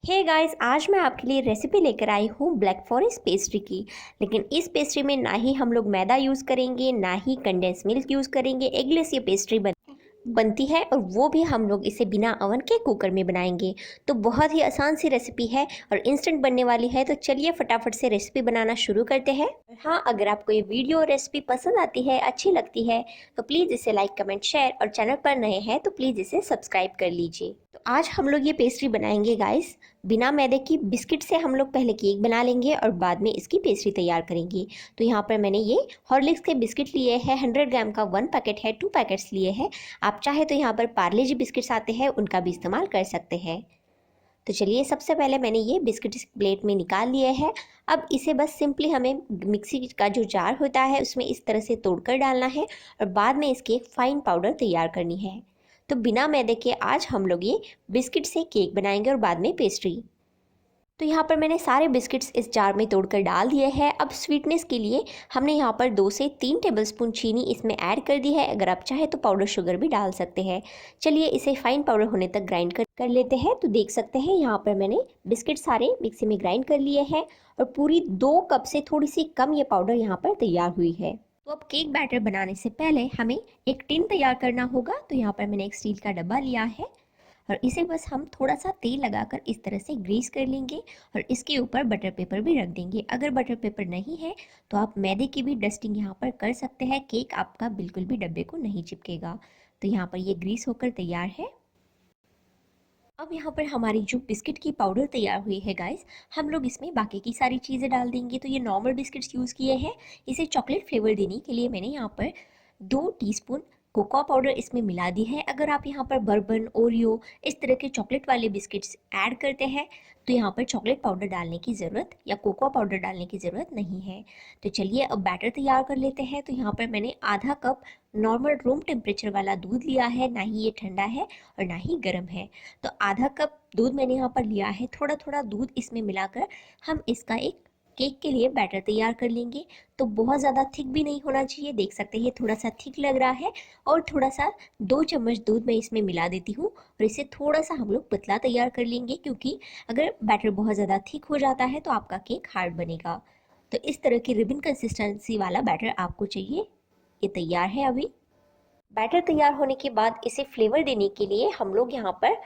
Hey guys, आज मैं आपके लिए रेसिपी लेकर आई हूँ ब्लैक फॉरेस्ट पेस्ट्री की। लेकिन इस पेस्ट्री में ना ही हम लोग मैदा यूज़ करेंगे, ना ही कंडेंस मिल्क यूज़ करेंगे। एगलेस ये पेस्ट्री बनती है और वो भी हम लोग इसे बिना ओवन के कुकर में बनाएंगे। तो बहुत ही आसान सी रेसिपी है और इंस्टेंट बनने वाली है। तो चलिए फटाफट से रेसिपी बनाना शुरू करते हैं। हाँ, अगर आपको ये वीडियो रेसिपी पसंद आती है, अच्छी लगती है, तो प्लीज़ इसे लाइक, कमेंट, शेयर और चैनल पर नए हैं तो प्लीज़ इसे सब्सक्राइब कर लीजिए। तो आज हम लोग ये पेस्ट्री बनाएंगे गाइस। बिना मैदे की बिस्किट से हम लोग पहले केक बना लेंगे और बाद में इसकी पेस्ट्री तैयार करेंगे। तो यहाँ पर मैंने ये हॉर्लिक्स के बिस्किट लिए हैं। 100 ग्राम का 1 पैकेट है, 2 पैकेट्स लिए हैं। आप चाहे तो यहाँ पर पार्ले जी बिस्किट्स आते हैं, उनका भी इस्तेमाल कर सकते हैं। तो चलिए, सबसे पहले मैंने ये बिस्किट इस प्लेट में निकाल लिए हैं। अब इसे बस सिंपली हमें मिक्सी का जो जार होता है उसमें इस तरह से तोड़कर डालना है और बाद में इसकी एक फाइन पाउडर तैयार करनी है। तो बिना मैदे के आज हम लोग ये बिस्किट से केक बनाएंगे और बाद में पेस्ट्री। तो यहाँ पर मैंने सारे बिस्किट्स इस जार में तोड़कर डाल दिए हैं। अब स्वीटनेस के लिए हमने यहाँ पर 2 से 3 टेबलस्पून चीनी इसमें ऐड कर दी है। अगर आप चाहे तो पाउडर शुगर भी डाल सकते हैं। चलिए इसे फाइन पाउडर होने तक ग्राइंड कर लेते हैं। तो देख सकते हैं यहाँ पर मैंने बिस्किट सारे मिक्सी में ग्राइंड कर लिए हैं और पूरी 2 कप से थोड़ी सी कम ये पाउडर यहाँ पर तैयार हुई है। तो अब केक बैटर बनाने से पहले हमें एक टिन तैयार करना होगा। तो यहाँ पर मैंने एक स्टील का डब्बा लिया है और इसे बस हम थोड़ा सा तेल लगाकर इस तरह से ग्रीस कर लेंगे और इसके ऊपर बटर पेपर भी रख देंगे। अगर बटर पेपर नहीं है तो आप मैदे की भी डस्टिंग यहाँ पर कर सकते हैं। केक आपका बिल्कुल भी डब्बे को नहीं चिपकेगा। तो यहाँ पर ये ग्रीस होकर तैयार है। अब यहाँ पर हमारी जो बिस्किट की पाउडर तैयार हुई है गाइस, हम लोग इसमें बाकी की सारी चीज़ें डाल देंगे। तो ये नॉर्मल बिस्किट्स यूज़ किए हैं। इसे चॉकलेट फ्लेवर देने के लिए मैंने यहाँ पर 2 टीस्पून कोकोआ पाउडर इसमें मिला दी है। अगर आप यहाँ पर बर्बन, ओरियो इस तरह के चॉकलेट वाले बिस्किट्स ऐड करते हैं तो यहाँ पर चॉकलेट पाउडर डालने की ज़रूरत या कोकोआ पाउडर डालने की ज़रूरत नहीं है। तो चलिए अब बैटर तैयार कर लेते हैं। तो यहाँ पर मैंने आधा कप नॉर्मल रूम टेम्परेचर वाला दूध लिया है। ना ही ये ठंडा है और ना ही गर्म है। तो आधा कप दूध मैंने यहाँ पर लिया है। थोड़ा थोड़ा दूध इसमें मिलाकर हम इसका एक केक के लिए बैटर तैयार कर लेंगे। तो बहुत ज़्यादा थिक भी नहीं होना चाहिए। देख सकते हैं थोड़ा सा थिक लग रहा है और थोड़ा सा 2 चम्मच दूध मैं इसमें मिला देती हूँ और इसे थोड़ा सा हम लोग पतला तैयार कर लेंगे, क्योंकि अगर बैटर बहुत ज़्यादा थिक हो जाता है तो आपका केक हार्ड बनेगा। तो इस तरह की रिबन कंसिस्टेंसी वाला बैटर आपको चाहिए। ये तैयार है। अभी बैटर तैयार होने के बाद इसे फ्लेवर देने के लिए हम लोग यहाँ पर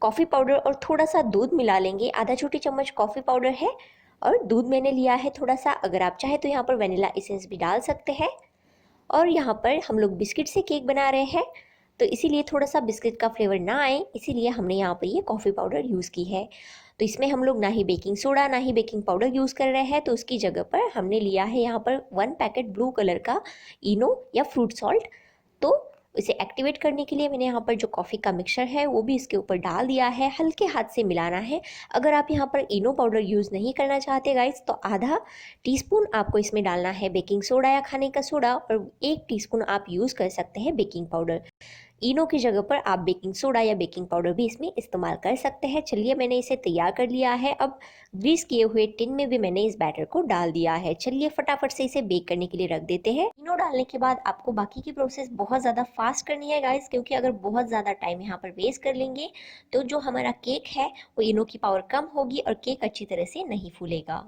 कॉफ़ी पाउडर और थोड़ा सा दूध मिला लेंगे। आधा छोटी चम्मच कॉफ़ी पाउडर है और दूध मैंने लिया है थोड़ा सा। अगर आप चाहे तो यहाँ पर वनीला एसेंस भी डाल सकते हैं। और यहाँ पर हम लोग बिस्किट से केक बना रहे हैं तो इसीलिए थोड़ा सा बिस्किट का फ्लेवर ना आए, इसीलिए हमने यहाँ पर ये कॉफ़ी पाउडर यूज़ की है। तो इसमें हम लोग ना ही बेकिंग सोडा ना ही बेकिंग पाउडर यूज़ कर रहे हैं। तो उसकी जगह पर हमने लिया है यहाँ पर 1 पैकेट ब्लू कलर का इनो या फ्रूट सॉल्ट। तो इसे एक्टिवेट करने के लिए मैंने यहाँ पर जो कॉफ़ी का मिक्सचर है वो भी इसके ऊपर डाल दिया है। हल्के हाथ से मिलाना है। अगर आप यहाँ पर इनो पाउडर यूज़ नहीं करना चाहते गाइस तो आधा टीस्पून आपको इसमें डालना है बेकिंग सोडा या खाने का सोडा और 1 टीस्पून आप यूज़ कर सकते हैं बेकिंग पाउडर। इनो की जगह पर आप बेकिंग सोडा या बेकिंग पाउडर भी इसमें इस्तेमाल कर सकते हैं। चलिए मैंने इसे तैयार कर लिया है। अब ग्रीस किए हुए टिन में भी मैंने इस बैटर को डाल दिया है। चलिए फटाफट से इसे बेक करने के लिए रख देते हैं। इनो डालने के बाद आपको बाकी की प्रोसेस बहुत ज़्यादा फास्ट करनी है गाइस, क्योंकि अगर बहुत ज़्यादा टाइम यहाँ पर वेस्ट कर लेंगे तो जो हमारा केक है वो इनो की पावर कम होगी और केक अच्छी तरह से नहीं फूलेगा।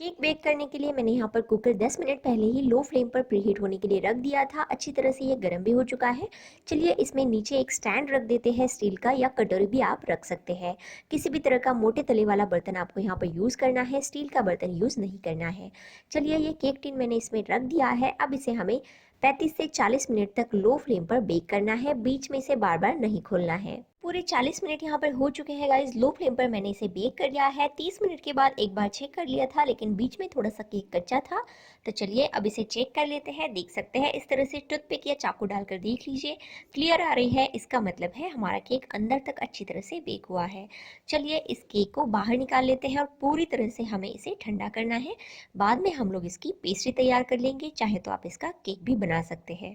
केक बेक करने के लिए मैंने यहाँ पर कुकर 10 मिनट पहले ही लो फ्लेम पर प्रीहीट होने के लिए रख दिया था। अच्छी तरह से ये गर्म भी हो चुका है। चलिए इसमें नीचे एक स्टैंड रख देते हैं स्टील का, या कटोरी भी आप रख सकते हैं। किसी भी तरह का मोटे तले वाला बर्तन आपको यहाँ पर यूज़ करना है, स्टील का बर्तन यूज़ नहीं करना है। चलिए ये केक टिन मैंने इसमें रख दिया है। अब इसे हमें 35 से 40 मिनट तक लो फ्लेम पर बेक करना है। बीच में इसे बार बार नहीं खोलना है। पूरे 40 मिनट यहाँ पर हो चुके हैं गाइस। लो फ्लेम पर मैंने इसे बेक कर लिया है। 30 मिनट के बाद एक बार चेक कर लिया था, लेकिन बीच में थोड़ा सा केक कच्चा था। तो चलिए अब इसे चेक कर लेते हैं। देख सकते हैं इस तरह से टूथपिक या चाकू डालकर देख लीजिए, क्लियर आ रही है। इसका मतलब है हमारा केक अंदर तक अच्छी तरह से बेक हुआ है। चलिए इस केक को बाहर निकाल लेते हैं और पूरी तरह से हमें इसे ठंडा करना है। बाद में हम लोग इसकी पेस्ट्री तैयार कर लेंगे। चाहे तो आप इसका केक भी बना सकते हैं।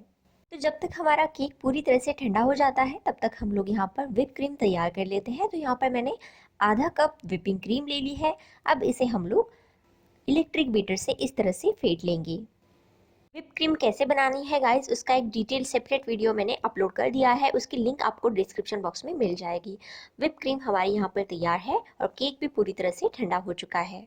तो जब तक हमारा केक पूरी तरह से ठंडा हो जाता है तब तक हम लोग यहाँ पर व्हिप क्रीम तैयार कर लेते हैं। तो यहाँ पर मैंने आधा कप व्हिपिंग क्रीम ले ली है। अब इसे हम लोग इलेक्ट्रिक बीटर से इस तरह से फेंट लेंगे। व्हिप क्रीम कैसे बनानी है गाइस, उसका एक डिटेल सेपरेट वीडियो मैंने अपलोड कर दिया है, उसकी लिंक आपको डिस्क्रिप्शन बॉक्स में मिल जाएगी। व्हिप क्रीम हमारी यहाँ पर तैयार है और केक भी पूरी तरह से ठंडा हो चुका है।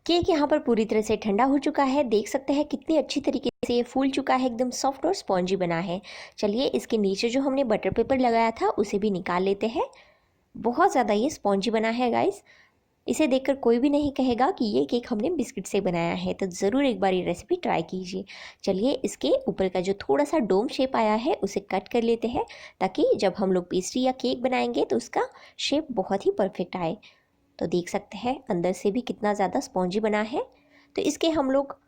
केक यहाँ पर पूरी तरह से ठंडा हो चुका है, देख सकते हैं कितनी अच्छी तरीके से ये फूल चुका है, एकदम सॉफ्ट और स्पॉन्जी बना है। चलिए इसके नीचे जो हमने बटर पेपर लगाया था उसे भी निकाल लेते हैं। बहुत ज़्यादा ये स्पॉन्जी बना है गाइस, इसे देखकर कोई भी नहीं कहेगा कि ये केक हमने बिस्किट से बनाया है, तो ज़रूर एक बार ये रेसिपी ट्राई कीजिए। चलिए इसके ऊपर का जो थोड़ा सा डोम शेप आया है उसे कट कर लेते हैं, ताकि जब हम लोग पेस्ट्री या केक बनाएंगे तो उसका शेप बहुत ही परफेक्ट आए। तो देख सकते हैं अंदर से भी कितना ज़्यादा स्पॉन्जी बना है। तो इसके हम लोग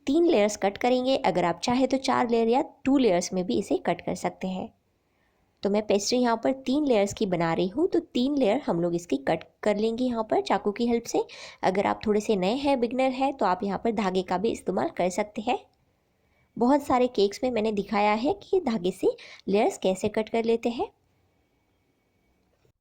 3 लेयर्स कट करेंगे, अगर आप चाहे तो 4 लेयर या 2 लेयर्स में भी इसे कट कर सकते हैं। तो मैं पेस्ट्री यहाँ पर 3 लेयर्स की बना रही हूँ, तो 3 लेयर हम लोग इसकी कट कर लेंगे यहाँ पर चाकू की हेल्प से। अगर आप थोड़े से नए हैं, बिगनर हैं, तो आप यहाँ पर धागे का भी इस्तेमाल कर सकते हैं। बहुत सारे केक्स में मैंने दिखाया है कि धागे से लेयर्स कैसे कट कर लेते हैं।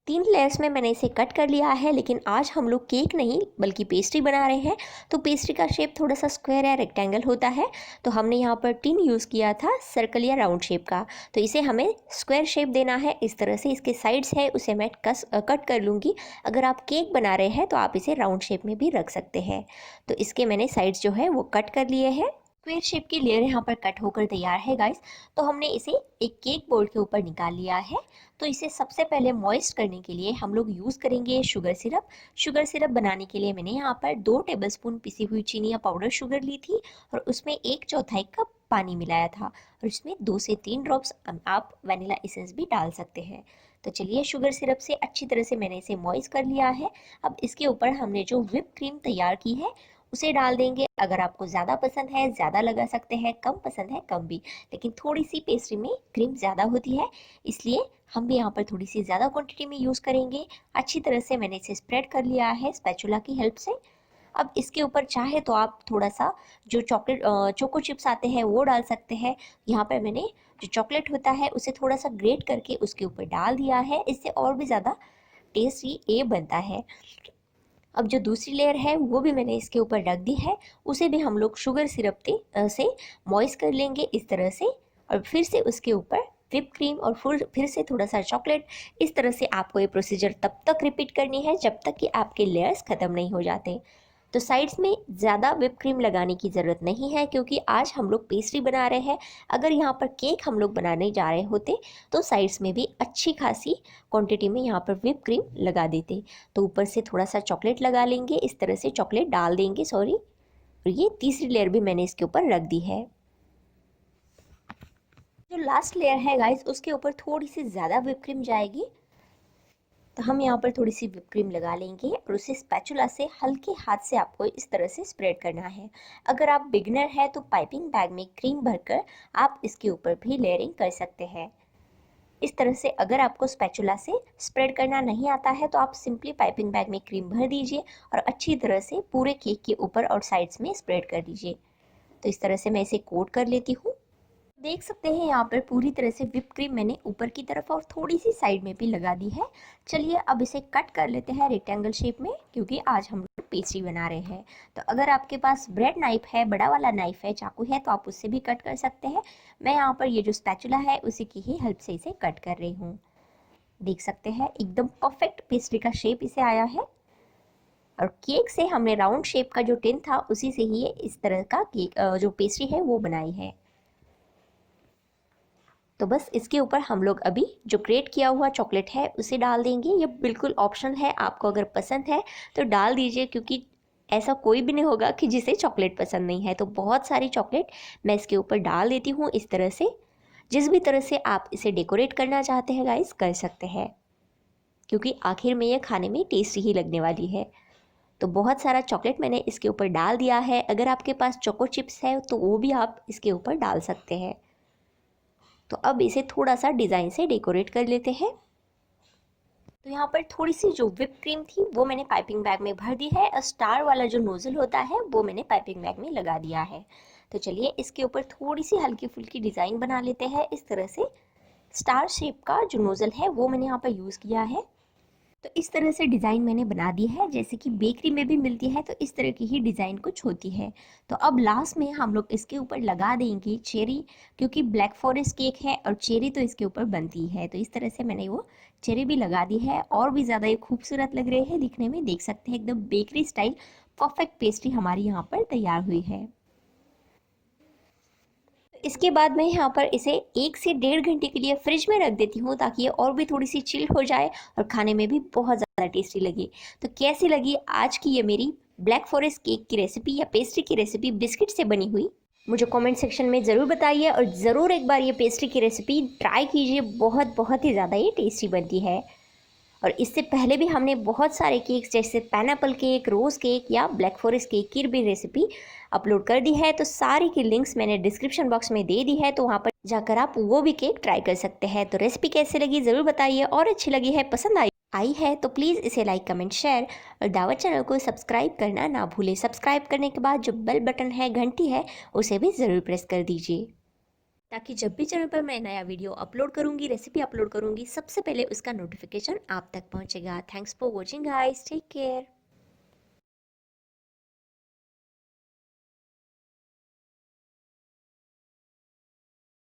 3 लेयर्स में मैंने इसे कट कर लिया है, लेकिन आज हम लोग केक नहीं बल्कि पेस्ट्री बना रहे हैं, तो पेस्ट्री का शेप थोड़ा सा स्क्वायर या रेक्टेंगल होता है। तो हमने यहाँ पर टिन यूज़ किया था सर्कल या राउंड शेप का, तो इसे हमें स्क्वायर शेप देना है। इस तरह से इसके साइड्स है उसे मैं कट कर लूँगी। अगर आप केक बना रहे हैं तो आप इसे राउंड शेप में भी रख सकते हैं। तो इसके मैंने साइड्स जो है वो कट कर लिए हैं। स्क्वायर शेप की लेयर यहाँ पर कट होकर तैयार है गाइस। तो हमने इसे एक केक बोर्ड के ऊपर निकाल लिया है। तो इसे सबसे पहले मॉइस्ट करने के लिए हम लोग यूज़ करेंगे शुगर सिरप। शुगर सिरप बनाने के लिए मैंने यहाँ पर 2 टेबलस्पून पिसी हुई चीनी या पाउडर शुगर ली थी और उसमें 1/4 कप पानी मिलाया था, और इसमें 2 से 3 ड्रॉप्स आप वनीला एसेंस भी डाल सकते हैं। तो चलिए शुगर सिरप से अच्छी तरह से मैंने इसे मॉइस्ट कर लिया है। अब इसके ऊपर हमने जो व्हिप क्रीम तैयार की है उसे डाल देंगे। अगर आपको ज़्यादा पसंद है ज़्यादा लगा सकते हैं, कम पसंद है कम भी, लेकिन थोड़ी सी पेस्ट्री में क्रीम ज़्यादा होती है, इसलिए हम भी यहाँ पर थोड़ी सी ज़्यादा क्वांटिटी में यूज़ करेंगे। अच्छी तरह से मैंने इसे स्प्रेड कर लिया है स्पैचुला की हेल्प से। अब इसके ऊपर चाहे तो आप थोड़ा सा जो चोको चिप्स आते हैं वो डाल सकते हैं। यहाँ पर मैंने जो चॉकलेट होता है उसे थोड़ा सा ग्रेट करके उसके ऊपर डाल दिया है, इससे और भी ज़्यादा टेस्टी ये बनता है। अब जो दूसरी लेयर है वो भी मैंने इसके ऊपर रख दी है, उसे भी हम लोग शुगर सिरप से मॉइस्ट कर लेंगे इस तरह से, और फिर से उसके ऊपर व्हिप क्रीम और फिर से थोड़ा सा चॉकलेट। इस तरह से आपको ये प्रोसीजर तब तक रिपीट करनी है जब तक कि आपके लेयर्स ख़त्म नहीं हो जाते। तो साइड्स में ज़्यादा व्हिप क्रीम लगाने की ज़रूरत नहीं है, क्योंकि आज हम लोग पेस्ट्री बना रहे हैं। अगर यहाँ पर केक हम लोग बनाने जा रहे होते तो साइड्स में भी अच्छी खासी क्वांटिटी में यहाँ पर व्हिप क्रीम लगा देते। तो ऊपर से थोड़ा सा चॉकलेट लगा लेंगे, इस तरह से चॉकलेट डाल देंगे, सॉरी। और ये तीसरी लेयर भी मैंने इसके ऊपर रख दी है। जो लास्ट लेयर है गाइस उसके ऊपर थोड़ी सी ज़्यादा व्हिप क्रीम जाएगी, तो हम यहाँ पर थोड़ी सी व्हिप क्रीम लगा लेंगे और उसे स्पैचुला से हल्के हाथ से आपको इस तरह से स्प्रेड करना है। अगर आप बिगनर है तो पाइपिंग बैग में क्रीम भरकर आप इसके ऊपर भी लेयरिंग कर सकते हैं। इस तरह से अगर आपको स्पैचुला से स्प्रेड करना नहीं आता है तो आप सिंपली पाइपिंग बैग में क्रीम भर दीजिए और अच्छी तरह से पूरे केक के ऊपर और साइड्स में स्प्रेड कर दीजिए। तो इस तरह से मैं इसे कोट कर लेती हूँ। देख सकते हैं यहाँ पर पूरी तरह से व्हिप क्रीम मैंने ऊपर की तरफ और थोड़ी सी साइड में भी लगा दी है। चलिए अब इसे कट कर लेते हैं रेक्टेंगल शेप में, क्योंकि आज हम लोग पेस्ट्री बना रहे हैं। तो अगर आपके पास ब्रेड नाइफ है, बड़ा वाला नाइफ है, चाकू है, तो आप उससे भी कट कर सकते हैं। मैं यहाँ पर ये जो स्पैचुला है उसी की ही हेल्प से इसे कट कर रही हूँ। देख सकते हैं एकदम परफेक्ट पेस्ट्री का शेप इसे आया है, और केक से हमने राउंड शेप का जो टिन था उसी से ही इस तरह का केक जो पेस्ट्री है वो बनाई है। तो बस इसके ऊपर हम लोग अभी जो ग्रेट किया हुआ चॉकलेट है उसे डाल देंगे। ये बिल्कुल ऑप्शनल है, आपको अगर पसंद है तो डाल दीजिए, क्योंकि ऐसा कोई भी नहीं होगा कि जिसे चॉकलेट पसंद नहीं है। तो बहुत सारी चॉकलेट मैं इसके ऊपर डाल देती हूँ इस तरह से। जिस भी तरह से आप इसे डेकोरेट करना चाहते हैं गाइस कर सकते हैं, क्योंकि आखिर में ये खाने में टेस्टी ही लगने वाली है। तो बहुत सारा चॉकलेट मैंने इसके ऊपर डाल दिया है। अगर आपके पास चोको चिप्स है तो वो भी आप इसके ऊपर डाल सकते हैं। तो अब इसे थोड़ा सा डिज़ाइन से डेकोरेट कर लेते हैं। तो यहाँ पर थोड़ी सी जो व्हिप क्रीम थी वो मैंने पाइपिंग बैग में भर दी है, और स्टार वाला जो नोज़ल होता है वो मैंने पाइपिंग बैग में लगा दिया है। तो चलिए इसके ऊपर थोड़ी सी हल्की फुल्की डिज़ाइन बना लेते हैं। इस तरह से स्टार शेप का जो नोज़ल है वो मैंने यहाँ पर यूज़ किया है। तो इस तरह से डिज़ाइन मैंने बना दी है, जैसे कि बेकरी में भी मिलती है तो इस तरह की ही डिज़ाइन कुछ होती है। तो अब लास्ट में हम लोग इसके ऊपर लगा देंगे चेरी, क्योंकि ब्लैक फॉरेस्ट केक है और चेरी तो इसके ऊपर बनती है। तो इस तरह से मैंने वो चेरी भी लगा दी है और भी ज़्यादा ये खूबसूरत लग रहे हैं दिखने में, देख सकते हैं एकदम बेकरी स्टाइल परफेक्ट पेस्ट्री हमारी यहाँ पर तैयार हुई है। इसके बाद मैं यहाँ पर इसे 1 से 1.5 घंटे के लिए फ्रिज में रख देती हूँ, ताकि ये और भी थोड़ी सी चिल हो जाए और खाने में भी बहुत ज़्यादा टेस्टी लगे। तो कैसी लगी आज की ये मेरी ब्लैक फॉरेस्ट केक की रेसिपी या पेस्ट्री की रेसिपी बिस्किट से बनी हुई, मुझे कमेंट सेक्शन में ज़रूर बताइए और ज़रूर एक बार ये पेस्ट्री की रेसिपी ट्राई कीजिए। बहुत बहुत ही ज़्यादा ये टेस्टी बनती है। और इससे पहले भी हमने बहुत सारे केक्स जैसे पाइनएप्पल केक, रोज़ केक या ब्लैक फॉरेस्ट केक की भी रेसिपी अपलोड कर दी है। तो सारी की लिंक्स मैंने डिस्क्रिप्शन बॉक्स में दे दी है, तो वहाँ पर जाकर आप वो भी केक ट्राई कर सकते हैं। तो रेसिपी कैसे लगी ज़रूर बताइए, और अच्छी लगी है, पसंद आई है तो प्लीज़ इसे लाइक, कमेंट, शेयर और दावत चैनल को सब्सक्राइब करना ना भूलें। सब्सक्राइब करने के बाद जो बेल बटन है, घंटी है, उसे भी ज़रूर प्रेस कर दीजिए, ताकि जब भी चैनल पर मैं नया वीडियो अपलोड करूंगी, रेसिपी अपलोड करूंगी, सबसे पहले उसका नोटिफिकेशन आप तक पहुंचेगा। Thanks for watching guys, take care.